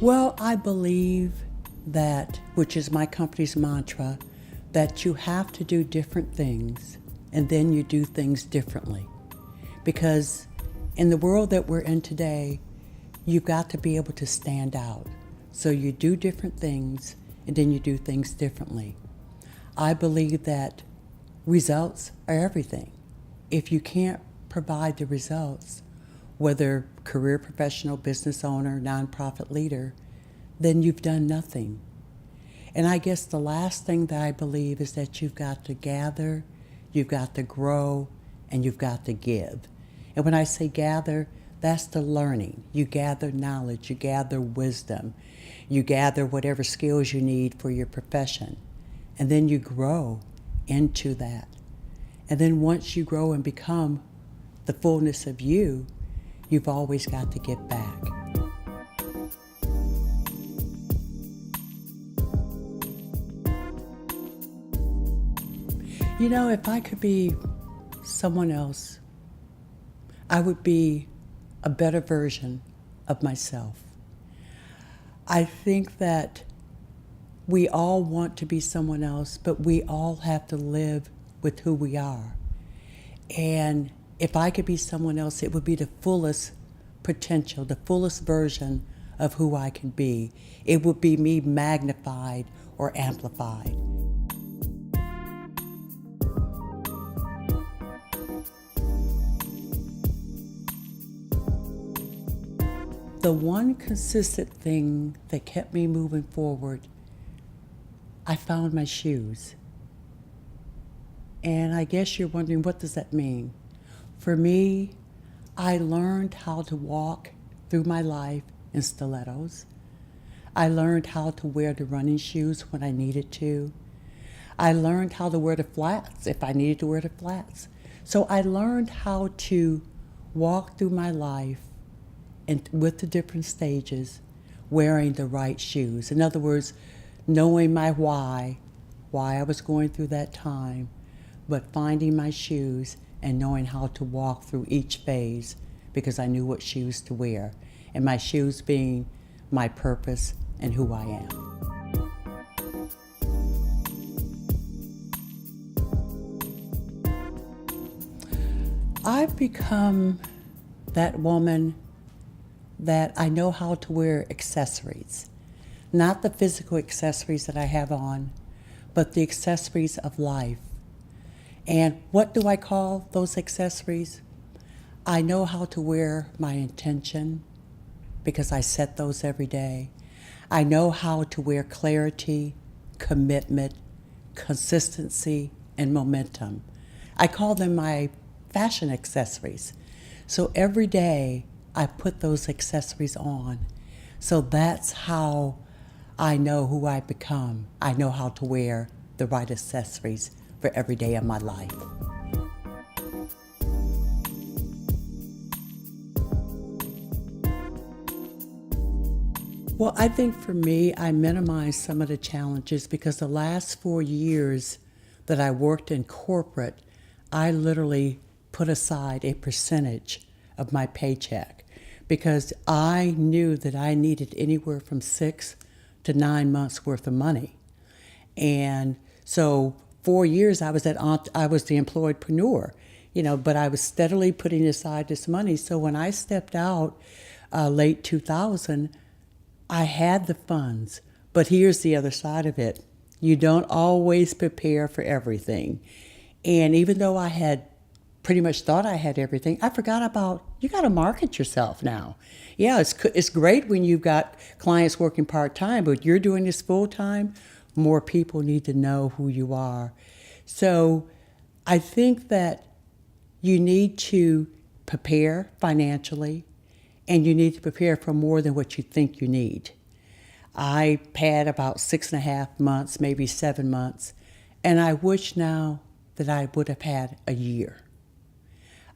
Well, I believe that, which is my company's mantra, that you have to do different things and then you do things differently. Because in the world that we're in today, you've got to be able to stand out. So you do different things and then you do things differently. I believe that results are everything. If you can't provide the results, whether career professional, business owner, nonprofit leader, then you've done nothing. And I guess the last thing that I believe is that you've got to gather, you've got to grow, and you've got to give. And when I say gather, that's the learning. You gather knowledge, you gather wisdom, you gather whatever skills you need for your profession. And then you grow into that. And then once you grow and become the fullness of you, you've always got to give back. You know, if I could be someone else, I would be a better version of myself. I think that we all want to be someone else, but we all have to live with who we are. And if I could be someone else, it would be the fullest potential, the fullest version of who I can be. It would be me magnified or amplified. The one consistent thing that kept me moving forward, I found my shoes. And I guess you're wondering, what does that mean? For me, I learned how to walk through my life in stilettos. I learned how to wear the running shoes when I needed to. I learned how to wear the flats if I needed to wear the flats. So I learned how to walk through my life and with the different stages, wearing the right shoes. In other words, knowing my why I was going through that time, but finding my shoes and knowing how to walk through each phase because I knew what shoes to wear. And my shoes being my purpose and who I am. I've become that woman that I know how to wear accessories. Not the physical accessories that I have on, but the accessories of life. And what do I call those accessories? I know how to wear my intention because I set those every day. I know how to wear clarity, commitment, consistency, and momentum. I call them my fashion accessories. So every day I put those accessories on. So that's how I know who I become. I know how to wear the right accessories for every day of my life. Well, I think for me, I minimized some of the challenges because the last 4 years that I worked in corporate, I literally put aside a percentage of my paycheck because I knew that I needed anywhere from 6 to 9 months worth of money. And so 4 years I was the employedpreneur, but I was steadily putting aside this money. So when I stepped out late 2000, I had the funds. But here's the other side of it. You don't always prepare for everything. And even though I had pretty much thought I had everything, I forgot about, you got to market yourself now. Yeah, it's great when you've got clients working part-time, but you're doing this full-time, more people need to know who you are. So I think that you need to prepare financially, and you need to prepare for more than what you think you need. I had about 6.5 months, maybe 7 months, and I wish now that I would have had a year.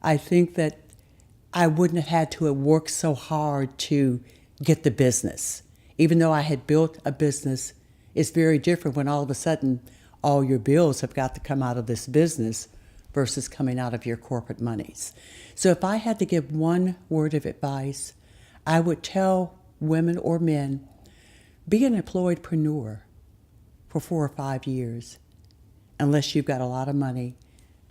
I think that I wouldn't have had to have worked so hard to get the business. Even though I had built a business, it's very different when all of a sudden all your bills have got to come out of this business versus coming out of your corporate monies. So if I had to give one word of advice, I would tell women or men Be an employedpreneur for 4 or 5 years, unless you've got a lot of money.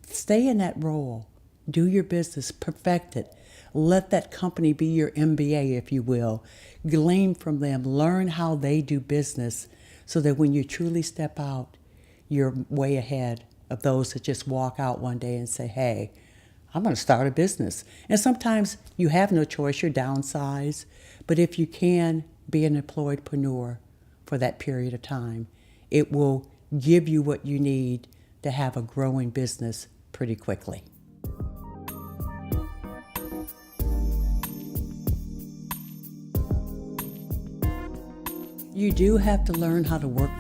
Stay in that role. Do your business, perfect it. Let that company be your MBA, if you will. Glean from them, learn how they do business so that when you truly step out, you're way ahead of those that just walk out one day and say, hey, I'm going to start a business. And sometimes you have no choice, you're downsized. But if you can be an employedpreneur for that period of time, it will give you what you need to have a growing business pretty quickly. You do have to learn how to work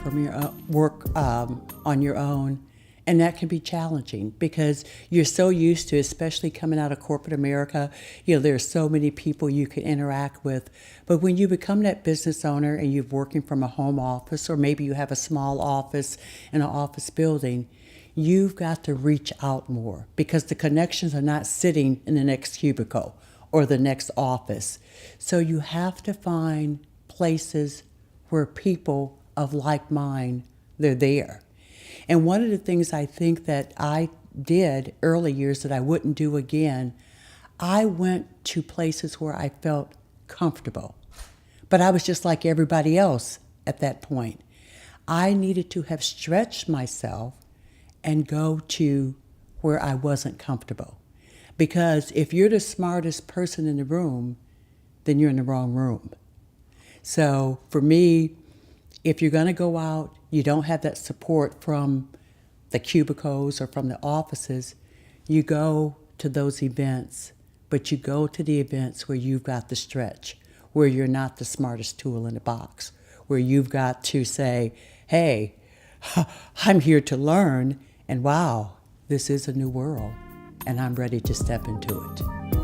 on your own, and that can be challenging because you're so used to, especially coming out of corporate America, there's so many people you can interact with. But when you become that business owner and you're working from a home office, or maybe you have a small office in an office building, you've got to reach out more because the connections are not sitting in the next cubicle or the next office. So you have to find places where people of like mind, they're there. And one of the things I think that I did early years that I wouldn't do again, I went to places where I felt comfortable. But I was just like everybody else at that point. I needed to have stretched myself and go to where I wasn't comfortable. Because if you're the smartest person in the room, then you're in the wrong room. So for me, if you're going to go out, you don't have that support from the cubicles or from the offices, you go to those events, but you go to the events where you've got the stretch, where you're not the smartest tool in the box, where you've got to say, hey, I'm here to learn, and wow, this is a new world, and I'm ready to step into it.